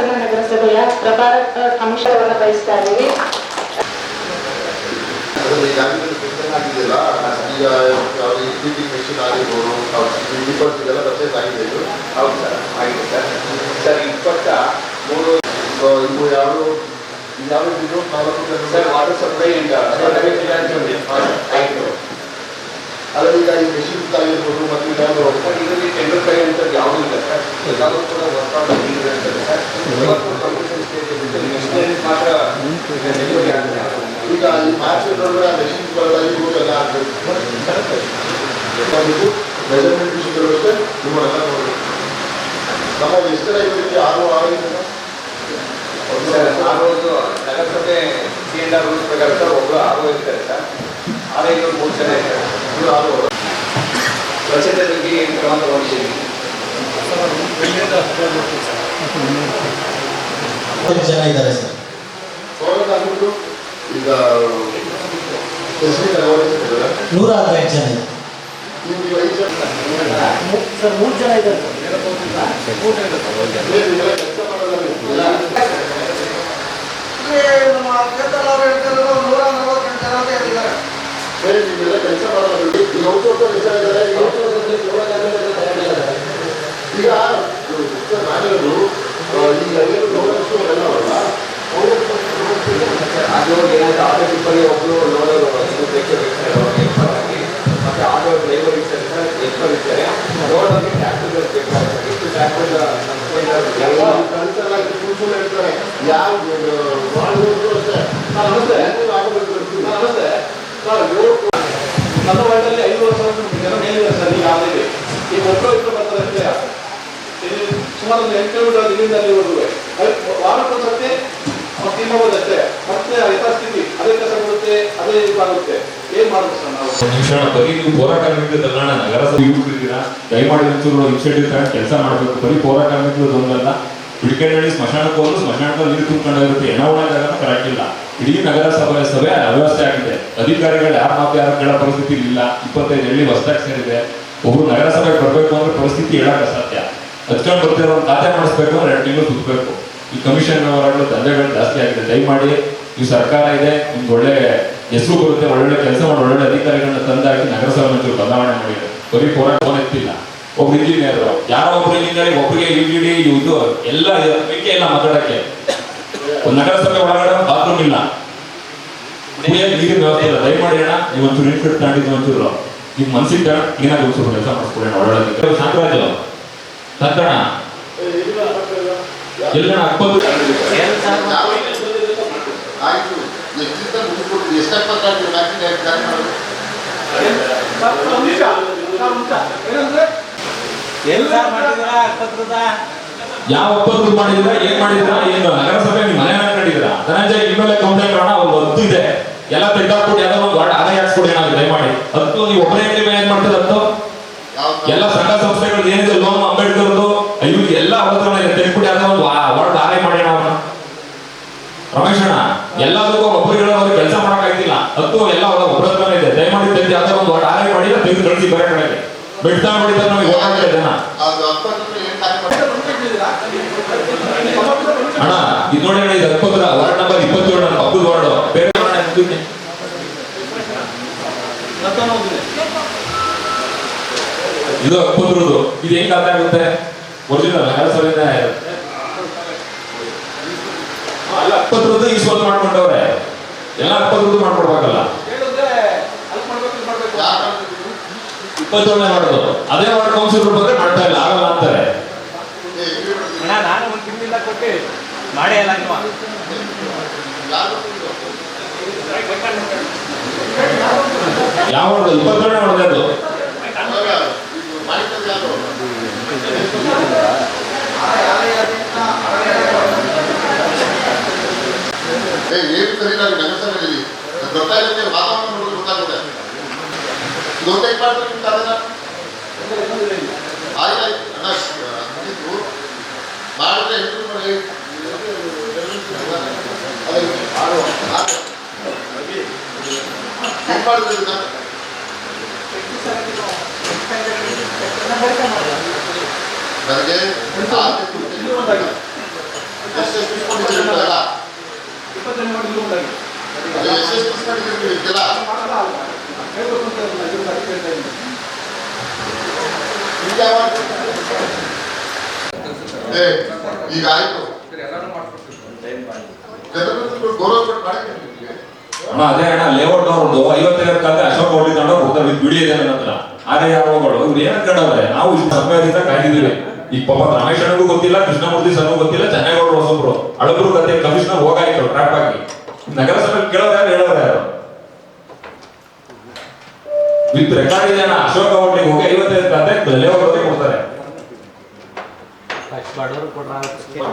ಹಾಸನ ನಗರಸಭೆಯ ಪ್ರಭಾರ ಅಂಶವನ್ನು ವಹಿಸ್ತಾ ಇದ್ದೀವಿ. ಆಗಿದೆಯಲ್ಲ ಈಗ ಮೆಷಿನ್ ಆಗಿರ್ಬೋದು ಇದೆಲ್ಲ ಪರ್ಚೇಸ್ ಆಗಿದೆ. ಇದು ಹೌದು ಸರ್, ಆಗಿದೆ ಸರ್. ಸರ್ 23 ಇವು ಯಾವುದು ಇದು 4 ಸರ್ ವಾಟರ್ ಸಪ್ಲೈ ಆಯ್ತು. ಅಲ್ಲ ಈಗ ಈ ಮೆಷಿನ್ಸ್ ಆಗಿರ್ಬೋದು ಮತ್ತು ಯಾವುದು ಇದರಲ್ಲಿ ಟೆಂಡರ್ ಕೈ ಅಂತ ಯಾವುದೂ ಇಲ್ಲ ಸರ್. ಎಲ್ಲರೂ ಕೂಡ ವರ್ಕ್ ಇರ್ತದೆ ಸರ್. ಮಾತ್ರ ಡೆಲಿವರಿ ಆಗ್ತದೆ. ಈಗ ಈ ಮಾರ್ಚ್ ಮೆಷಿನ್ಸ್ಗಳಲ್ಲಿ ಎಲ್ಲ ಆಗಬೇಕು. ಮೆಜರ್ಮೆಂಟ್ ವಿಷಯದಲ್ಲೂ ಅಷ್ಟೇ ನಿಮ್ಮನ್ನೆಲ್ಲ ನೋಡಬೇಕು. ನಮ್ಮಲ್ಲಿ ಎಷ್ಟು ಜನ ಇವರಿಗೆ 6 ನಗರಸಭೆ C&R ರೂಲ್ಸ್ ಪ್ರಕಾರ ಸರ್ ಒಬ್ಬರು 6 ಇರ್ತಾರೆ ಸರ್. 6 3 ಜನ ಇರ್ತಾರೆ. 6 ಸ್ವಚ್ಛತೆ ಬಗ್ಗೆ ಏನು ಕ್ರಮ ತಗೊಂಡಿದ್ದೀವಿ? ಜನ ಇದ್ದಾರೆ ಸರ್. ಆಗ್ಬಿಟ್ಟು ಈಗ 115 ಜನ ಇದೆ. ನಿಮ್ಗೆ 5 ಜನ ಸರ್ 3 ಜನ ಇದ್ದಾರೆ ಕೆಲಸ ಮಾಡೋಲ್ಲ. ನಮ್ಮ ಕ್ಷೇತ್ರದವರು ಹೇಳ್ತಾರೆ 148 ಜನ ಅಂತ ಹೇಳಿದ್ದಾರೆ. ಸರಿ, ನೀವೆಲ್ಲ ಕೆಲಸ ಮಾಡೋಲ್ಲ. ಈಗ ಔಟ್ಸೋರ್ಸ್ ವಿಚಾರ ಇದ್ದಾರೆ. ಈಗ ನಾನಿರೋದು ಈಗ ನೋಡೋಷ್ಟು ಎಲ್ಲವಲ್ಲ ಅದು ಏನಾದರೂ ಆಟೋ ಟಿಪ್ಪಲ್ಲಿ ಒಬ್ಬರು ಲೋಡರು ಬೇಕಾಗಿ ಮತ್ತು ಆಟೋ ಡ್ರೈವರ್ ಇರ್ತಾರೆ ಸರ್, ಎಕ್ಸ್ಪರ್ ಇರ್ತಾರೆ. ಲೋಡಲ್ಲಿ ಟ್ರ್ಯಾಕ್ಟರ್ ಬೇಕಾಗುತ್ತೆ. ಇಷ್ಟು ಟ್ರ್ಯಾಕ್ಟರ್ ಹೇಳ್ತಾರೆ ಯಾವ ಮಾಡಿದ್ರು ಅಷ್ಟೇ. ನಮಸ್ತೆ ನಮಸ್ತೆ ಸರ್. ನನ್ನ ವಾರ್ಡಲ್ಲಿ 5 ವರ್ಷ ಜನ ಮೇಲಿದ್ದಾರೆ ಸರ್. ಈಗ ಆಲ್ರೆಡಿ ಈಗ ಒಬ್ಬರು ಇಬ್ಬರು ಬರ್ತಾರೆ ಅಷ್ಟೇ. ಸುಮಾರು 8 ಕಿಲೋಮೀಟರ್ ಇಲ್ಲಿಂದ ಅಲ್ಲಿವರೆಗೂ ವಾರಕ್ಕೊಂದ್ಸತಿ ಮತ್ತೆ ಇನ್ನೋದಷ್ಟೇ. ಮತ್ತೆ ಯಥಾಸ್ಥಿತಿ ಅದೇ ಕೆಲಸ ಕೊಡುತ್ತೆ, ಅದೇ ಇದಾಗುತ್ತೆ. ಏನ್ ಮಾಡಬೇಕು ಸರ್ ನಾವು? ನಿಮಿಷ ಬರೀ ನೀವು ಹೋರಾಟ ಕಾರ್ಮಿಕರಲ್ಲ, ನಗರಸಭೆ ಯುವಕರಿದ್ದೀರಾ, ದಯಮಾಡಿ ಒಂಚೂರು ಇನ್ಸ್ಟಿಟ್ಯೂಟ್ ತಗೊಂಡು ಕೆಲಸ ಮಾಡಬೇಕು. ಬರೀ ಹೋರಾಟ ಕಾರ್ಮಿಕರು ಒಂದಲ್ಲ, ಹುಡುಕೇನಹಳ್ಳಿ ಸ್ಮಶಾನಕ್ಕೆ ಹೋದ್ರು ಸ್ಮಶಾನದಲ್ಲಿ ನೀರು ತುಂಬಿಕೊಂಡಿರುತ್ತೆ. ಎನವಳ ಜಾಗ ಕರೆಕ್ಟ್ ಇಲ್ಲ. ಇಡೀ ನಗರಸಭೆ ಅವ್ಯವಸ್ಥೆ ಆಗಿದೆ. ಅಧಿಕಾರಿಗಳು ಯಾರ ಮಾತು ಯಾರು ಕೇಳೋ ಪರಿಸ್ಥಿತಿ ಇಲ್ಲ. 25 ಹಳ್ಳಿ ಹೊಸದಾಗಿ ಸೇರಿದೆ. ಒಬ್ರು ನಗರಸಭೆಗೆ ಬರಬೇಕು ಅಂದ್ರೆ ಪರಿಸ್ಥಿತಿ ಹೇಳಕ್ ಅಸಾಧ್ಯ. ಹಚ್ಕೊಂಡು ಬರ್ತಿರೋ ಒಂದು ಖಾತೆ ಮಾಡಿಸ್ಬೇಕು ಅಂದ್ರೆ 2 ತಿಂಗಳು ಸುತ್ತಬೇಕು. ಈ ಕಮಿಷನ್ ಅವರುಗಳು ದಂಧೆಗಳು ಜಾಸ್ತಿ ಆಗಿದೆ. ದಯಮಾಡಿ ಈ ಸರ್ಕಾರ ಇದೆ, ನಿಮ್ಗೆ ಒಳ್ಳೆ ಹೆಸರು ಬರುತ್ತೆ, ಒಳ್ಳೊಳ್ಳೆ ಕೆಲಸ ಮಾಡಿ ಒಳ್ಳೊಳ್ಳೆ ಅಧಿಕಾರಿಗಳನ್ನ ತಂದಾಕಿ ನಗರಸಭೆ ಮಂತ್ರಿ ಬದಲಾವಣೆ ಮಾಡಿದೆ. ಬರೀ ಹೋರಾಟ ಫೋನ್ ಎತ್ತಿಲ್ಲ. ಒಬ್ರು ಇಂಜಿನಿಯರ್, ಯಾರೋ ಒಬ್ರು ಇಂಜಿನಿಯರ್ ಒಬ್ಬರಿಗೆ ಯುಡಿಡಿ ಇದು ಎಲ್ಲ ಮಿಕ್ಕಿ ಎಲ್ಲ ಮಾತಾಡಕ್ಕೆ. ಒಂದು ನಗರಸಭೆ ಒಳಗಡೆ ಬಾತ್ರೂಮ್ ಇಲ್ಲ, ಕುಡಿಯೋಕೆ ನೀರಿನ ವ್ಯವಸ್ಥೆ ಇಲ್ಲ. ದಯಮಾಡಿ ಅಣ್ಣ ನೀವು ಒಂಚೂರು ಇನ್ಫಿಟ್ ತಾಂಡಿದ್ದು ಒಂಚೂರು ನಿಮ್ಮ ಮನಸ್ಸಿಗೆ ಏನಾದ್ರು ಒಂಚೂರು ಕೆಲಸ ಮಾಡಿಸ್ಕೊಡೋಣ. ಒಳ್ಳೆ ಶಾಂತರಾಜು ತತ್ತಣ ಎಲ್ಲ ಅಕ್ಬರ್ ಆಯ್ತು. ಎಷ್ಟೇ ಯಾವ ಒಪ್ಪಂದ ಮಾಡಿದ್ರ ಏನ್ ಮಾಡಿದ್ರ ಏನು ನಗರಸಭೆ ನಿಮ್ಮ ಮನೆ ಕಂಡಿದ್ರ ಧನಂಜಯ ಇನ್ಮೇಲೆ ಕಂಪ್ಲೇಂಟ್ ಮಾಡೋಣ. ಅವ್ರು 10 ಇದೆ ಎಲ್ಲ ತೆಗ್ದಾಕ್ಬಿಟ್ಟು ಯಾವ್ದೋ ಒಂದು ವಾರ್ಡ್ ಆದಾಯ ಹಾಕ್ಸ್ಕೊಡಿ ಏನಾದ್ರು ದಯಮಾಡಿ. 10 ನೀವು ಒಬ್ಬರೇ ಏನ್ ಮಾಡ್ತಾರೆ 10 ಎಲ್ಲ ಸಂಘ ಸಂಸ್ಥೆಗಳು ಏನಿದೆ ಲೋನ್ ಅಂಬೇಡ್ಕರ್ದು ಇವು ಎಲ್ಲ ಅವತ್ರ ತೆಗ್ಬಿಟ್ಟು ಯಾವ್ದೋ ಒಂದು ವಾರ್ಡ್ ಆದಾಯ ಮಾಡೋಣ. ಅವ್ರನ್ನ ರಮೇಶ್ ಅಣ್ಣ ಎಲ್ಲದಕ್ಕೂ ಒಬ್ಬರಿಗೆ ಅವ್ರಿಗೆ ಕೆಲಸ ಮಾಡಕ್ ಆಗ್ತಿಲ್ಲ. 10 ಎಲ್ಲ ಒಬ್ಬರ ಹತ್ರನೇ ಇದೆ. ದಯಮಾಡಿ ತೆಗೆದು ಯಾವ್ದೋ ಒಂದು ವಾರ್ಡ್ ಆದಾಯ ಮಾಡಿ ತೆಗೆದು ಕಳಿಸಿ ಬೇರೆ ಕಡೆಗೆ. ಬಿಡ್ತಾ ಮಾಡಿದ್ರೆ ನಮಗೆ ಓಡಾಡ್ತಾರೆ ಜನ. ಅಣ್ಣ ಇದು ನೋಡಿ ಅಣ್ಣ, ಇದು ಅಕ್ಬದ್ರ ವಾರ್ಡ್ ನಂಬರ್ 27 ನನ್ನ ಹಬ್ಬದ ವಾರ್ಡ್. ಬೇರೆ ಇದು ಅಕ್ಬದ್ರದು. ಇದು ಹೆಂಗ್ ಅರ್ಥ ಆಗುತ್ತೆ? ಒರಿಜಿನಲ್ ನಗರಸಭೆಯಿಂದ ಅಲ್ಲ, ಅಕ್ಬದ್ರದ್ದು ಈ ಸ್ವತ್ತು ಮಾಡ್ಕೊಂಡವ್ರೆ ಎಲ್ಲ ಅಕ್ಬದ್ರದ್ದು ಮಾಡ್ಕೊಡ್ಬೇಕಲ್ಲ. 27ನೇ ಮಾಡೋದು ಅದೇ ವಾರ್ಡ್ ಕೌನ್ಸಿಲರ್ ಬಂದ್ರೆ ಮಾಡ್ತಾ ಇಲ್ಲ, ಆಗಲ್ಲ ಅಂತಾರೆ. ನಾನು ಒಂದು ತಿಂಗಳಿಂದ ಕೊಟ್ಟು ಮಾಡೇ ಇಲ್ಲ ಇನ್ನು. ಯಾವ 27ನೇ ಮಾಡೋದು ಏನು ಸರಿ ನಾವು ನಗರಸಭೆಯಲ್ಲಿ ಗೊತ್ತಾಗುತ್ತೆ. ವಾತಾವರಣ ನೋಡಿದ್ರೆ ಗೊತ್ತಾಗುತ್ತೆ. ಗೊತ್ತಾಯ್ತು ಮಾಡ್ತಾರೆ ನಿಮ್ಗೆ ಅದನ್ನ ಆಯ್ತು ಅಣ್ಣ ಅಂದಿದ್ದು ಮಾಡಿದ್ರೆ ಹೆಸರು ಮಾಡಿ ಮಾಡಿದ್ರೆ ನನಗೆ ಎಷ್ಟು ಇಸ್ಕೊಂಡಿದ್ದೀರಿ ಅಂತೆಲ್ಲ 28 ಮಾಡಿ ಇಲ್ಲಿ ಉಂಟಾಗಿ ಎಷ್ಟು ಇಸ್ಕೊಂಡಿದ್ದೀರಿ ಇದೆಲ್ಲ ಹೇಳ್ಬೇಕು ಅಂತ ಹೇಳ್ತಾ ಇದ್ದೀನಿ. ಈಗ ಯಾವಾಗ ಈಗ ಆಯ್ತು ಜನರು ಗೌರವ ಕೊಟ್ಟು ಮಾಡಕ್ಕೆ ಅಣ್ಣ ಅದೇ ಅಣ್ಣ ಲೇಔಟ್ ಅವ್ರದ್ದು 55 ಕಾಲದ ಅಶೋಕ್ ಗೌಡ್ಲಿ ತಗೊಂಡು ಹೋಗ್ತಾರೆ ವಿಡಿಯೋ ಇದೆ ನನ್ನ ಹತ್ರ ಆದ್ರೆ ಯಾರೋಗಳು ಇವ್ರು ಏನ್ ಕಂಡವ್ರೆ ನಾವು ಇಷ್ಟು ಸಮಯದಿಂದ ಕಾಯ್ದಿದ್ದೀವಿ ಈಗ ಪಾಪ ರಮೇಶ್ ಅಣ್ಣಗೂ ಗೊತ್ತಿಲ್ಲ ಕೃಷ್ಣಮೂರ್ತಿ ಸರ್ಗೂ ಗೊತ್ತಿಲ್ಲ ಚೆನ್ನೈಗೌಡರು ಹೊಸಬ್ರು ಹಳಬ್ರು ಕತೆ ಕಮಿಷನರ್ ಹೋಗಾಯ್ತು ಟ್ರಾಪ್ ಆಗಿ ನಗರಸಭೆ ಕೇಳೋರು ಯಾರು ಹೇಳೋರು ಯಾರು ವಿತ್ ರೆಕಾರ್ಡ್ ಇದೆ ಅಣ್ಣ ಅಶೋಕ್ ಗೌಡ್ಲಿಗೆ ಹೋಗಿ 55 ಕಾಲದ ಲೇಔಟ್ ಅವ್ರಿಗೆ ಕೊಡ್ತಾರೆ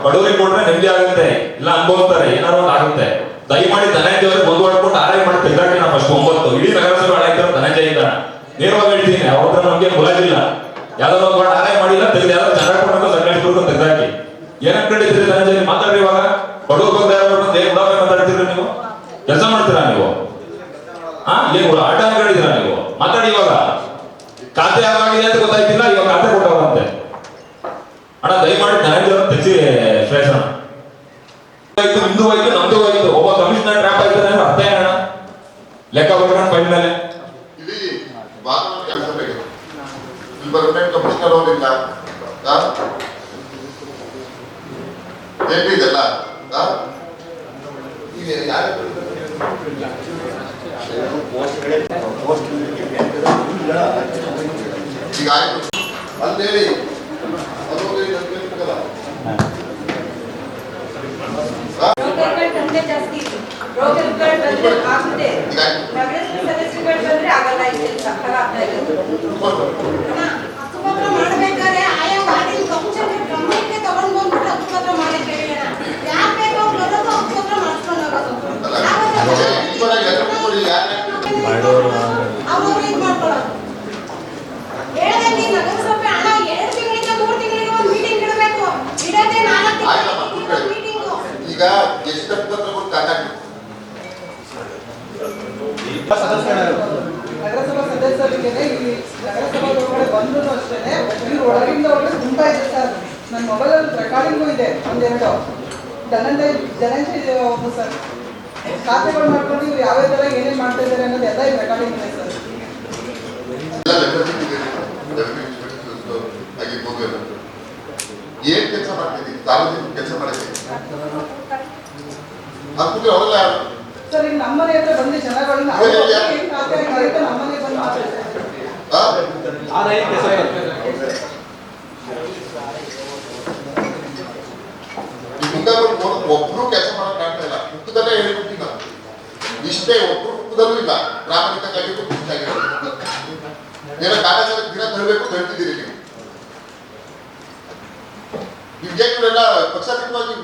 ಬಡವರಿಗೆ ಕೊಟ್ರೆ ನೆಮ್ಮದಿ ಆಗುತ್ತೆ ಇಲ್ಲ ಅನ್ಬೋಸ್ತಾರೆ ಏನಾರು ಒಂದು ಆಗುತ್ತೆ ದಯಮಾಡಿ ಧನಂಜಯ ಅವ್ರಿಗೆ ಒಂದು ಹೊಡ್ಕೊಂಡು ಆರೈ ಮಾಡಿ ತೆಗ್ದಾಕಿ ನಾವು ಫಸ್ಟ್ 9 ಇಡೀ ನಗರಸಭೆ ಹಾಳಾಯ್ತಾರೆ ಧನಂಜಯ ಇದ್ದಾನ ನೇರವಾಗಿ ಹೇಳ್ತೀನಿ ಅವ್ರ ಹತ್ರ ನಮ್ಗೆ ಮುಲಾಜಿಲ್ಲ ಯಾವ್ದಾದ್ರು ಒಂದು ವಾರ್ಡ್ ಆರೈ ಮಾಡಿಲ್ಲ ತೆಗೆದು ಯಾವ್ದಾದ್ರು ಚೆನ್ನಾಗಿ ಕೊಟ್ಟು ಸಕಲೇಶ್ಪುರ್ಗೆ ತೆಗ್ದಾಕಿ ಏನ್ ಅನ್ಕೊಂಡಿದ್ರಿ ಧನಂಜಯ ಮಾತಾಡ್ರಿ ಇವಾಗ ಬಡವ್ರ ಬಗ್ಗೆ ಯಾರು ಬಂದು ಏನ್ ಉಡಾಫೆ ಮಾತಾಡ್ತೀರಿ ನೀವು ಕೆಲಸ ಮಾಡ್ತೀರಾ ನೀವು ಏನ್ ಆಟ ಅನ್ಕೊಂಡಿದ್ದೀರಾ ನೀವು ಮಾತಾಡಿ ಇವಾಗ ಖಾತೆ ಯಾವಾಗಿದೆ ಅಂತ ಗೊತ್ತಾಯ್ತಿಲ್ಲ ಇವಾಗ ಖಾತೆ ಕೊಟ್ಟವ್ರಂತೆ ಅಣ್ಣ ದಯಮಾಡಿ ಧನಂಜಯ ಅವ್ರನ್ನ ತೆಗ್ಸಿ ಶ್ರೇಷ್ಠ ಆಯ್ತು ನಿಮ್ದು ಆಯ್ತು ನಮ್ದು ಆಯ್ತು ಒಬ್ಬ ಕಮಿಷನರ್ ಟ್ರಾಪ್ ಆಯ್ತಾನೆ ಅರ್ಥ ಏನಣ್ಣ ಲೆಕ್ಕ ಬರ್ಕೊಂಡು ಫೈಲ್ ಮೇಲೆ ಇಲ್ಲಿ ವಾತಾವರಣ ಕೆಲಸ ಬೇಕು ಇಲ್ಲಿ ಪರ್ಮನೆಂಟ್ ಕಮಿಷನರ್ ಅವರಿಲ್ಲ ಏನಿದೆಲ್ಲ ಈಗ ಯಾರು ಈಗ ಆಯ್ತು ಅಲ್ಲಿ ಹೇಳಿ ಅದು ದಂಧೆ ಜಾಸ್ತಿ ರೋಗಗಳು ಬಂದ್ರೆ ಆಗುತ್ತೆ ನಗರಸಭೆ ಸದಸ್ಯರುಗಳು ಬಂದ್ರೆ ಆಗಲ್ಲ ಈ ಕೆಲಸ ಆಗ್ತಾ ಇರೋದು ಹಕ್ಕುಪತ್ರ ಮಾಡ್ಬೇಕಾದ್ರೆ ಆಯಾ ವಾರ್ಡಿನ ಕಮಿಷನ್ ಗಮನಕ್ಕೆ ತಗೊಂಡು ಬಂದ್ಬಿಟ್ಟು ಹಕ್ಕುಪತ್ರ ಮಾಡಕ್ಕೆ ಹೇಳೋಣ ಯಾರು ಬೇಕೋ ಬರೋದು ಹಕ್ಕುಪತ್ರ ಮಾಡ್ಕೊಂಡು ಹೋಗೋದು ಅವರು ಇದು ಮಾಡ್ಕೊಳ್ಳೋದು ಹೇಳಿದ್ರೆ ನೀವು ನಗರಸಭೆ ಹಣ 2 ತಿಂಗಳಿಂದ 3 ತಿಂಗಳಿಗೆ ಒಂದು ಮೀಟಿಂಗ್ ಇಡಬೇಕು ಇಡದೆ 4 ತಿಂಗಳಿಗೆ ಮೀಟಿಂಗು ಈಗ ಎಷ್ಟು ಪತ್ರ ಕೊಟ್ಟು ಕಾಂಟ್ಯಾಕ್ಟ್ ನಗರಸಭಾ ಸದಸ್ಯರಿಗೆ ಇಲ್ಲಿ ನಗರಸಭಾ ಒಳಗಡೆ ಬಂದ್ರು ಅಷ್ಟೇ ಇಲ್ಲಿ ಒಳಗಿಂದ ಒಳಗೆ ತುಂಬಾ ಇದೆ ಸರ್ ನನ್ನ ಮೊಬೈಲಲ್ಲಿ ರೆಕಾರ್ಡಿಂಗು ಇದೆ ಒಂದೆರಡು ಧನಂಜಯ ಒಬ್ಬರು ಸರ್ ಖಾತೆಗಳು ಮಾಡ್ಕೊಂಡು ಇವ್ರು ಯಾವ ತರ ಏನೇನು ಮಾಡ್ತಾ ಇದ್ದಾರೆ ಅನ್ನೋದು ಎಲ್ಲ ಇಲ್ಲಿ ರೆಕಾರ್ಡಿಂಗ್ ಇದೆ ಸರ್ ಏನ್ ಕೆಲಸ ಮಾಡ್ತಿದ್ದೀವಿ ಸಾರ್ವಜನಿಕ ಕೆಲಸ ಮಾಡಕ್ಕೆ ಹಾಕ್ಬಿಟ್ಟು ಅವರೆಲ್ಲ ಯಾರು ಸರ್ ಈಗ ನಮ್ಮನೆ ಹತ್ರ ಬಂದು ಜನಗಳನ್ನ ಖಾತೆ ಮಾಡಿಟ್ಟು ನಮ್ಮನೆ ಬಂದು ಮಾತಾಡ್ತಾರೆ ಈ ಮುಂದೆ ಒಬ್ರು ಕೆಲಸ ಮಾಡಕ್ ಆಗ್ತಾ ಇಲ್ಲ ಮುಖದಲ್ಲೇ ಹೇಳ್ಬಿಟ್ಟಿಲ್ಲ ಇಷ್ಟೇ ಒಬ್ರು ಮುಖದಲ್ಲೂ ಇಲ್ಲ ಪ್ರಾಮಾಣಿಕವಾಗಿರ್ಬೇಕು ಏನೋ ಕಾಲೇಜಲ್ಲಿ ದಿನ ತರಬೇಕು ತರ್ತಿದ್ದೀರಿ ನೀವು ನಿಮ್ಗೆ ಇವರೆಲ್ಲ ಪಕ್ಷಾತೀತವಾಗಿ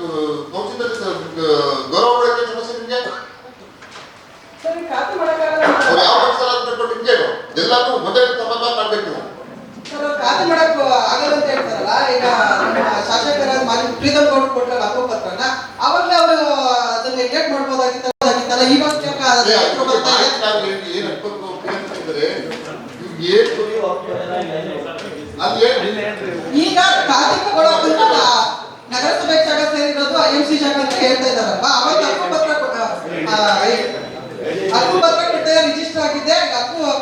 ಕೌನ್ಸಿಲರ್ ಗೌರವ ಕೊಡಕ್ಕೆ ಸಮಸ್ಯೆ ನಿಮ್ಗೆ ಸರ್ ಖಾತೆ ಮಾಡಕ್ಕಾಗಲ್ಲ ಅವ್ರು ಯಾವ ಪಕ್ಷ ಕಟ್ಕೊಂಡು ನಿಮ್ಗೆ ಎಲ್ಲಾದ್ರೂ ಮೊದಲೇ ಸಂಬಂಧ ಮಾಡ್ಬೇಕು ನೀವು ಸರ್ ಖಾತೆ ಮಾಡಕ್ ಆಗಲ್ಲ ಅಂತ ಹೇಳ್ತಾರಲ್ಲ ಈಗ ನಮ್ಮ ಶಾಸಕರ ಮಾಜಿ ಪ್ರೀತಮ್ ಗೌಡ್ ಕೊಟ್ಟಲ್ಲ ಹಕ್ಕುಪತ್ರನ ಅವಾಗಲೇ ಅವರು ಅದನ್ನ ನೆಗ್ಲೆಕ್ಟ್ ಮಾಡ್ಬೋದಾಗಿತ್ತಲ್ಲ ಇವಾಗ ಏನ್ ಅನ್ಕೊಂಡು ಇದ್ದಾರೆ ಈಗ ಖಾತೆ ತಗೊಳ್ಳೋಕಂತ ನಗರಸಭೆ ಜಾಗ ಸೇರಿರೋದು IMC ಜಾಗ ಅಂತ ಹೇಳ್ತಾ ಇದಾರಲ್ವಾ ಅವಾಗ ಹಕ್ಕುಪತ್ರ ಕೊಟ್ಟೆ ರಿಜಿಸ್ಟರ್ ಆಗಿದೆ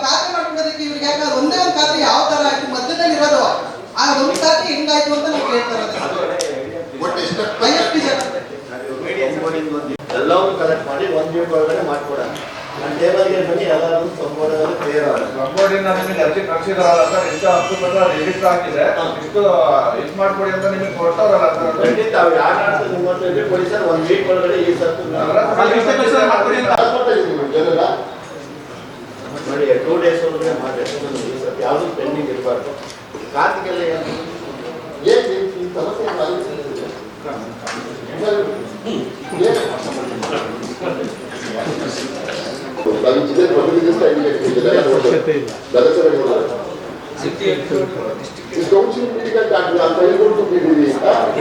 ಖಾತೆ ಮಾಡ್ಕೊಳ್ಳೋದಕ್ಕೆ ಇವ್ರಿಗೆ ಯಾಕೆ ಒಂದೇ ಒಂದು ಖಾತೆ ಯಾವ ತರ ಆಯ್ತು ಮಧ್ಯದಲ್ಲಿ ಇರೋದು ಆ ಒಂದು ಖಾತೆ ಹೆಂಗಾಯ್ತು ಅಂತ ನಾವು ಕೇಳ್ತಾ ಇರೋದು IFP ಜಾಗ ಎಲ್ಲವೂ ಕಲೆಕ್ಟ್ ಮಾಡಿ ಒಂದು ವೀಕ್ ಒಳಗಡೆ ಮಾಡ್ಕೊಡೋಣ ನನ್ನ ಟೇಬಲ್ಗೆ ಬನ್ನಿ ಎಲ್ಲರೂ ಸಂಬೋಧನೆ ಕ್ಲಿಯರ್ ಆಗುತ್ತೆ ಸಂಬೋಧನೆ ನಿಮಗೆ ಅರ್ಜಿ ಕಳಿಸಿದಾರಲ್ಲ ಸರ್ ಇಷ್ಟು ಹಕ್ಕುಪತ್ರ ರಿಜಿಸ್ಟರ್ ಆಗಿದೆ ಇಷ್ಟು ಇದು ಮಾಡ್ಕೊಡಿ ಅಂತ ನಿಮಗೆ ಕೊಡ್ತಾರಲ್ಲ ಸರ್ ಖಂಡಿತ ಅವ್ರು ಯಾರು ನಿಮ್ಮ ಹತ್ರ ಕೊಡಿ ಸರ್ 1 ವೀಕ್ ಒಳಗಡೆ ಈ ಸರ್ತು ನೋಡಿ 2 ಡೇಸ್ ಒಳಗಡೆ ಮಾಡಿ ಈ ಸರ್ತಿ ಯಾವುದು ಪೆಂಡಿಂಗ್ ಇರಬಾರ್ದು ಖಾತೆಗೆಲ್ಲ ಏನ್ ಈ ಸಮಸ್ಯೆ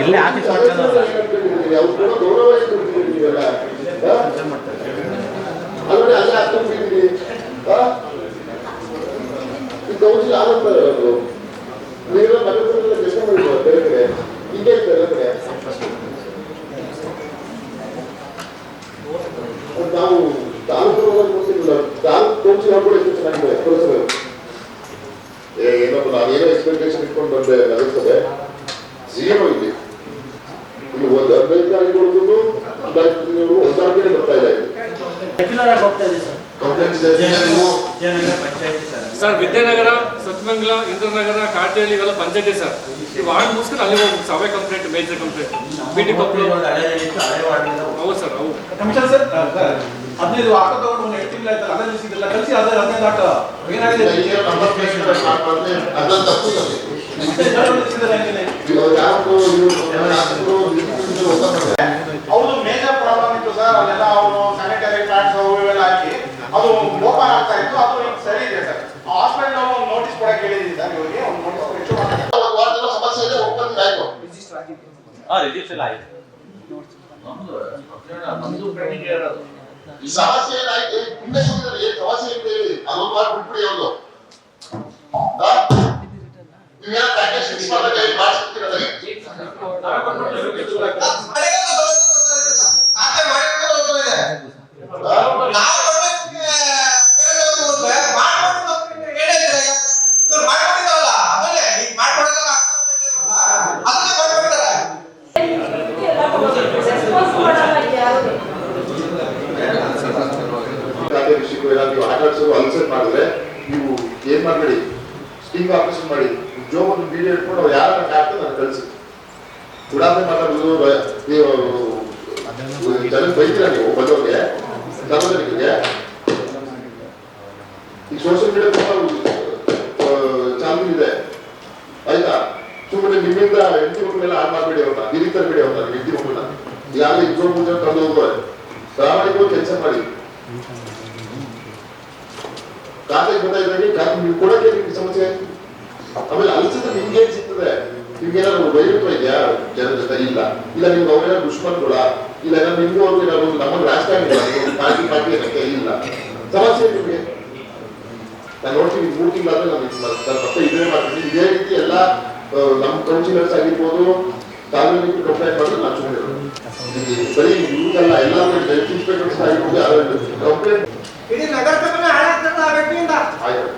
ಎಲ್ಲೇ ಆಫೀಸ್ ಗೌರವ ಅಲ್ಲೇ ಅಲ್ಲೇ ಹಾಕೊಂಡಿದ್ದೀರಿ ಕೌನ್ಸಿಲ್ ಆದಂತಾರೆ ಅವರು ನೀವೆಲ್ಲ ನಗರಸಭೆಲ್ಲ ಕೆಲಸ ಮಾಡಿದ್ರು ಬೇರೆ ಕಡೆ ಹಿಂಗೆ ಎಲ್ಲ ಕಡೆ ಸರ್ ವಿದ್ಯಾನಗರ, ಸತ್ಮಂಗಲ, ಇಂದ್ರನಗರ, ಕಾಟೇಳಿ ಇವೆಲ್ಲ ಪಂಚಾಯತಿ ಸರ್. ಈ ವಾರ್ಡ್ ಮುಗಿಸ್ಕೊಂಡು ಅಲ್ಲಿ ಹೋಗ್ಬೇಕು. ಅವೇ complaint, major complaint. BT Koppalu. ಹೌದು ಸರ್, ಹೌದು. ಕಮಿಷನ್ ಸರ್ 15 ಆಟೋ ತಗೊಂಡು 2 ತಿಂಗಳು ಆಯ್ತು. ಅದೇ ಸಿಗಲ್ಲ ಕಳಿಸಿ. ಅದೇ 15 ಆಟೋ ಏನಾಗಿದೆ? ನಂಬರ್ ಪ್ಲೇಟ್ ಮಾಡ್ತಾರೆ, ಅದನ್ನ ತಪ್ಪಿಸಬೇಕು. ಅವ್ರದ್ದು ಮೇಜರ್ ಪ್ರಾಬ್ಲಮ್ ಇತ್ತು ಸರ್. ಅಲ್ಲೆಲ್ಲ ಅವರು ಸ್ಯಾನಿಟರಿ ಪ್ಯಾಡ್ಸ್ ಇವೆಲ್ಲ ಹಾಕಿ ಅದು ಓಪನ್ ಆಗ್ತಾ ಇತ್ತು. ಅದು ಈಗ ಸರಿ ಇದೆ ಸರ್. ಹಾಸ್ಪಿಟಲ್ ನಾವು ಒಂದು ನೋಟಿಸ್ ಕೊಡಕ್ಕೆ ಹೇಳಿದ್ದೀವಿ ಸರ್. ಇವರಿಗೆ ಒಂದು ನೋಟಿಸ್ ಇಶ್ಯೂ ಮಾಡಿ. ಸಮಸ್ಯೆ ಇದೆ, ಒಪ್ಪಂದ ಆಯ್ತು. ರಿಜಿಸ್ಟರ್ ಆಯ್ತು. ಈ ಸಮಸ್ಯೆ ಏನಾಯ್ತು ಮುಂದೆ ಏನು ಸಮಸ್ಯೆ ಅಂತ ಹೇಳಿ ಅದೊಂದು ವಾರ ಬಿಟ್ಬಿಡಿ. ಅವ್ರು ನೀವೇನೋ ಪ್ಯಾಕೇಜ್ ಫಿಕ್ಸ್ ಮಾಡಕ್ಕೆ ಮಾಡಿಸ್ಬಿಡ್ತೀರಲ್ಲ. ನೀವು ಆಟಾಡ್ಸೋದು ಅನ್ಸೆಟ್ ಮಾಡಿದ್ರೆ ನೀವು ಏನ್ ಮಾಡಬೇಡಿ, ಸ್ಟಿಂಗ್ ಆಪರೇಷನ್ ಮಾಡಿ ಉದ್ಯೋಗ ಬೀಡಿ ಇಟ್ಕೊಂಡು ಅವ್ರು ಯಾರು ಹಾಕ್ತಾರೆ ನಾನು ಕಳಿಸಿ. ಉಡಾಪೆ ಮಾತಾಡೋದು ನೀವು ಜನಕ್ಕೆ ಬೈತೀರಾ ನೀವು ಬಂದವ್ರಿಗೆ, ಸಾರ್ವಜನಿಕರಿಗೆ. ಈ ಸೋಷಿಯಲ್ ಮೀಡಿಯಾ ತುಂಬಾ ಚಾಲನೆ ಇದೆ ಆಯ್ತಾ. ಸುಮ್ಮನೆ ನಿಮ್ಮಿಂದ ಹೆಂಡತಿ ಮಕ್ಕಳೆಲ್ಲ ಹಾಳು ಮಾಡಬೇಡಿ ಅವ್ರನ್ನ, ಹಿರಿತರಬೇಡಿ ಅವ್ರನ್ನ. ಹೆಂಡತಿ ಮಕ್ಕಳನ್ನ ಈಗಾಗಲೇ ಇಬ್ಬರು ಮುಂದೆ ತಂದು ಹೋಗೋರೆ. ಪ್ರಾಮಾಣಿಕವಾಗಿ ಕೆಲಸ ಮಾಡಿ. ಖಾತೆಗೆ ಗೊತ್ತಾಯ್ತಾಗಿ ನೀವು ಕೊಡಕ್ಕೆ ನಿಮ್ಗೆ ಸಮಸ್ಯೆ. ಆಮೇಲೆ ಅನ್ಸಿದ್ರೆ ನಿಮ್ಗೆ ಏನ್ ಸಿಗ್ತದೆ? ನಿಮ್ಗೇನಾದ್ರು ವೈರುತ್ವ ಇದೆಯಾ ಜನರ ಜೊತೆ? ಇಲ್ಲ. ಇಲ್ಲ ನಿಮ್ಗೆ ಅವ್ರೇನಾದ್ರು ದುಷ್ಮನ್ಗಳ, ಇಲ್ಲ ನಿಮ್ಗೂ ಅವ್ರಿಗೆ ಏನಾದ್ರು ನಮ್ಮನ್ನು ರಾಜಕಾರಣ ಪಾರ್ಟಿ ಏನಕ್ಕೆ ಇಲ್ಲ ಸಮಸ್ಯೆ ನಿಮ್ಗೆ. ನಾನು ನೋಡ್ತೀನಿ 3 ತಿಂಗಳಾದ್ರೆ ನಾನು ಮತ್ತೆ ಇದೇ ಮಾಡ್ತೀನಿ. ಇದೇ ರೀತಿ ಎಲ್ಲ ನಮ್ಮ ಕೌನ್ಸಿಲರ್ಸ್ ಆಗಿರ್ಬೋದು, ಸಾರ್ವಜನಿಕರು ಕಂಪ್ಲೇಂಟ್ ಮಾಡಿದ್ರೆ ನಾನು ಸುಮ್ಮನೆ ಬರೀ ಇವ್ರಿಗೆಲ್ಲ ಎಲ್ಲರೂ ಹೆಲ್ತ್ ಇನ್ಸ್ಪೆಕ್ಟರ್ಸ್ ಆಗಿರ್ಬೋದು, ಕಂಪ್ಲೇಂಟ್ ಇಡೀ ನಗರಸಭೆನ ಹಾಳಾಗ್ತದೆ ಆ ವ್ಯಕ್ತಿಯಿಂದ. ಆಯ್ತು.